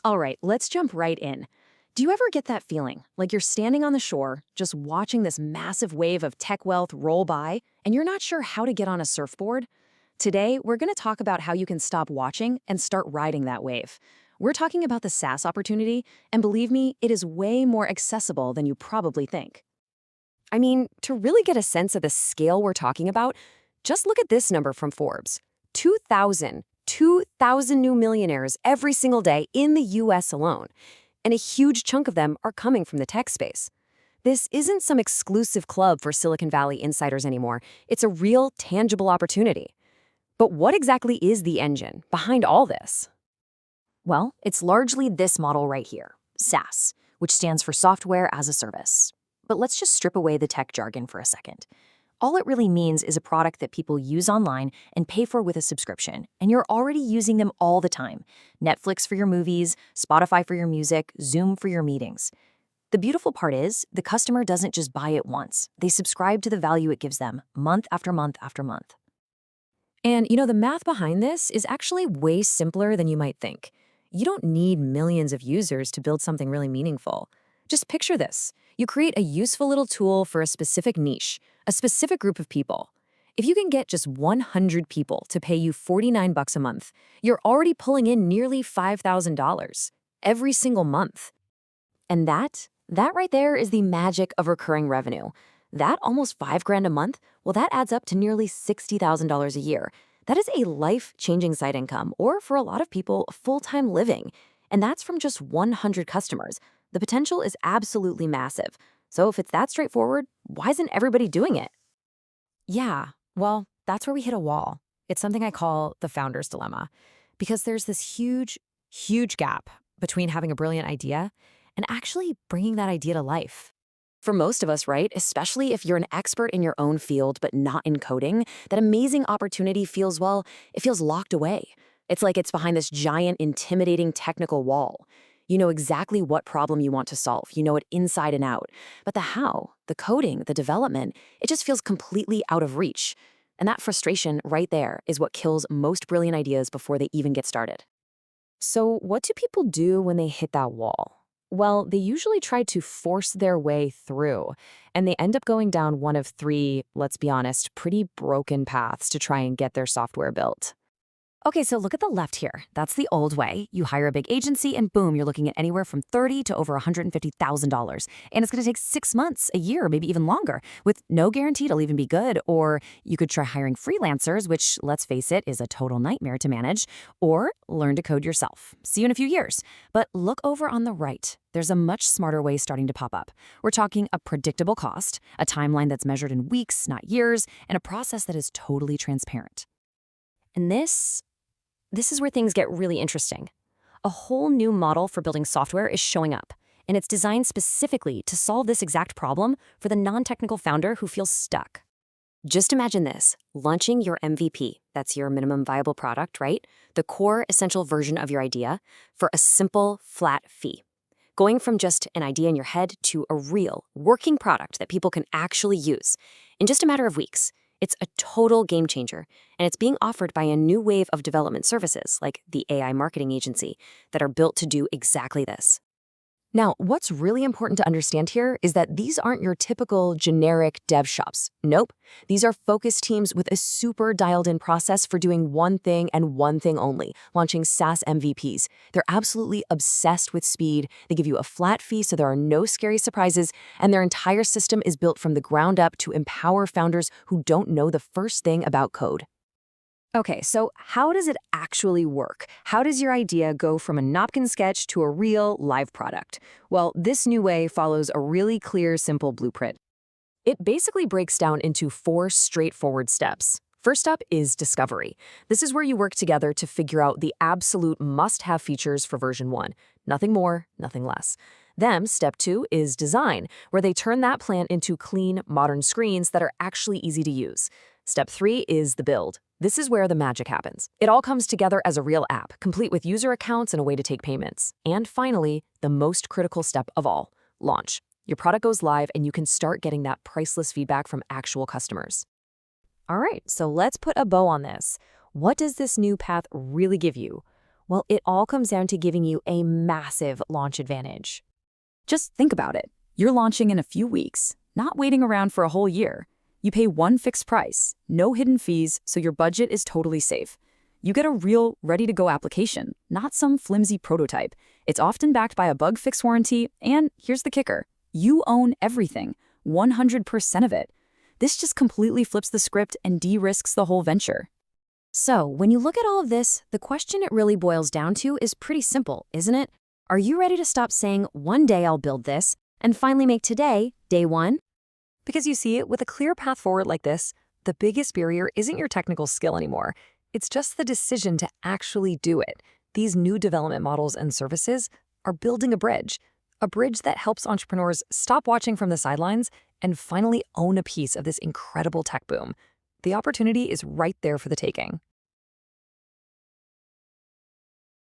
All right, let's jump right in. Do you ever get that feeling, like you're standing on the shore, just watching this massive wave of tech wealth roll by, and you're not sure how to get on a surfboard? Today, we're going to talk about how you can stop watching and start riding that wave. We're talking about the SaaS opportunity, and believe me, it is way more accessible than you probably think. I mean, to really get a sense of the scale we're talking about, just look at this number from Forbes. 2,000 new millionaires every single day in the US alone. And a huge chunk of them are coming from the tech space. This isn't some exclusive club for Silicon Valley insiders anymore. It's a real, tangible opportunity. But what exactly is the engine behind all this? Well, it's largely this model right here, SaaS, which stands for Software as a Service. But let's just strip away the tech jargon for a second. All it really means is a product that people use online and pay for with a subscription, and you're already using them all the time. Netflix for your movies, Spotify for your music, Zoom for your meetings. The beautiful part is, the customer doesn't just buy it once. They subscribe to the value it gives them, month after month after month. And the math behind this is actually way simpler than you might think. You don't need millions of users to build something really meaningful. Just picture this. You create a useful little tool for a specific niche, a specific group of people. If you can get just 100 people to pay you $49 a month, you're already pulling in nearly $5,000 every single month. And that right there is the magic of recurring revenue. That almost $5,000 a month, well, that adds up to nearly $60,000 a year. That is a life-changing side income, or for a lot of people, full-time living. And that's from just 100 customers. The potential is absolutely massive. So if it's that straightforward, why isn't everybody doing it? Yeah, well, that's where we hit a wall. It's something I call the founder's dilemma. Because there's this huge gap between having a brilliant idea and actually bringing that idea to life. For most of us, right, especially if you're an expert in your own field but not in coding, that amazing opportunity feels, well, it feels locked away. It's like it's behind this giant, intimidating technical wall. You know exactly what problem you want to solve. You know it inside and out. But the how, the coding, the development, it just feels completely out of reach. And that frustration right there is what kills most brilliant ideas before they even get started. So what do people do when they hit that wall? Well, they usually try to force their way through, and they end up going down one of three, let's be honest, pretty broken paths to try and get their software built. Okay, so look at the left here. That's the old way. You hire a big agency and boom, you're looking at anywhere from $30,000 to over $150,000. And it's going to take 6 months, a year, maybe even longer, with no guarantee it'll even be good. Or you could try hiring freelancers, which, let's face it, is a total nightmare to manage, or learn to code yourself. See you in a few years. But look over on the right. There's a much smarter way starting to pop up. We're talking a predictable cost, a timeline that's measured in weeks, not years, and a process that is totally transparent. And this is where things get really interesting. A whole new model for building software is showing up, and it's designed specifically to solve this exact problem for the non-technical founder who feels stuck. Just imagine this, launching your MVP, that's your minimum viable product, right? The core essential version of your idea for a simple, flat fee. Going from just an idea in your head to a real, working product that people can actually use in just a matter of weeks. It's a total game changer, and it's being offered by a new wave of development services, like the AI marketing agency, that are built to do exactly this. Now, what's really important to understand here is that these aren't your typical generic dev shops. Nope. These are focused teams with a super dialed-in process for doing one thing and one thing only, launching SaaS MVPs. They're absolutely obsessed with speed. They give you a flat fee so there are no scary surprises, and their entire system is built from the ground up to empower founders who don't know the first thing about code. Okay, so how does it actually work? How does your idea go from a napkin sketch to a real, live product? Well, this new way follows a really clear, simple blueprint. It basically breaks down into 4 straightforward steps. First up is discovery. This is where you work together to figure out the absolute must-have features for version 1. Nothing more, nothing less. Then, step 2 is design, where they turn that plan into clean, modern screens that are actually easy to use. Step 3 is the build. This is where the magic happens. It all comes together as a real app, complete with user accounts and a way to take payments. And finally, the most critical step of all, launch. Your product goes live and you can start getting that priceless feedback from actual customers. All right, so let's put a bow on this. What does this new path really give you? Well, it all comes down to giving you a massive launch advantage. Just think about it. You're launching in a few weeks, not waiting around for a whole year. You pay one fixed price, no hidden fees, so your budget is totally safe. You get a real, ready-to-go application, not some flimsy prototype. It's often backed by a bug fix warranty, and here's the kicker. You own everything, 100% of it. This just completely flips the script and de-risks the whole venture. So, when you look at all of this, the question it really boils down to is pretty simple, isn't it? Are you ready to stop saying, one day I'll build this, and finally make today, day one? Because you see, with a clear path forward like this, the biggest barrier isn't your technical skill anymore. It's just the decision to actually do it. These new development models and services are building a bridge that helps entrepreneurs stop watching from the sidelines and finally own a piece of this incredible tech boom. The opportunity is right there for the taking.